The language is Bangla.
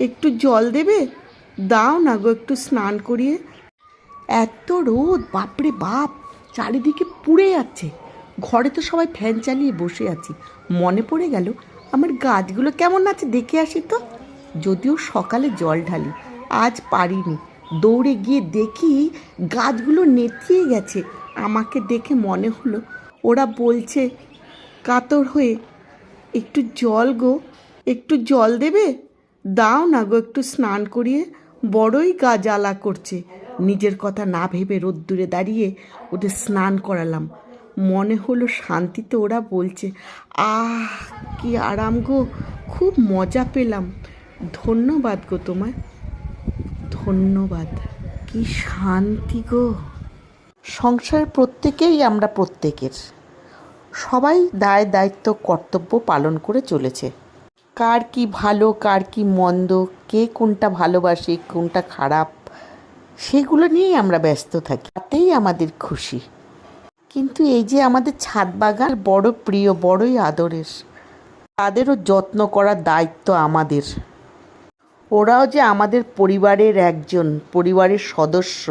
একটু জল দেবে? দাও না গো, একটু স্নান করিয়ে। এত রোদ, বাপরে বাপ, চারিদিকে পুড়ে যাচ্ছে। ঘরে তো সবাই ফ্যান চালিয়ে বসে আছি। মনে পড়ে গেল আমার গাছগুলো কেমন আছে, দেখে আসি তো। যদিও সকালে জল ঢালি, আজ পারিনি। দৌড়ে গিয়ে দেখি গাছগুলো নেতিয়ে গেছে। আমাকে দেখে মনে হলো ওরা বলছে কাতর হয়ে, একটু জল গো, একটু জল দেবে? দাও না গো, একটু স্নান করিয়ে। বড়ই গা জ্বালা করছে। নিজের কথা না ভেবে রোদ্দুরে দাঁড়িয়ে ওদের স্নান করালাম। মনে হলো শান্তিতে ওরা বলছে, আহ কি আরাম গো, খুব মজা পেলাম। ধন্যবাদ গো তোমায়, ধন্যবাদ। কি শান্তি গো। সংসারের প্রত্যেকেই আমরা প্রত্যেকের, সবাই দায় দায়িত্ব কর্তব্য পালন করে চলেছে। কার কি ভালো, কার কি মন্দ, কে কোনটা ভালোবাসে, কোনটা খারাপ, সেগুলো নিয়েই আমরা ব্যস্ত থাকি, তাতেই আমাদের খুশি। কিন্তু এই যে আমাদের ছাদ বাগান বড় প্রিয়, বড়ই আদরের, তাদেরও যত্ন করার দায়িত্ব আমাদের। ওরাও যে আমাদের পরিবারের একজন, পরিবারের সদস্য।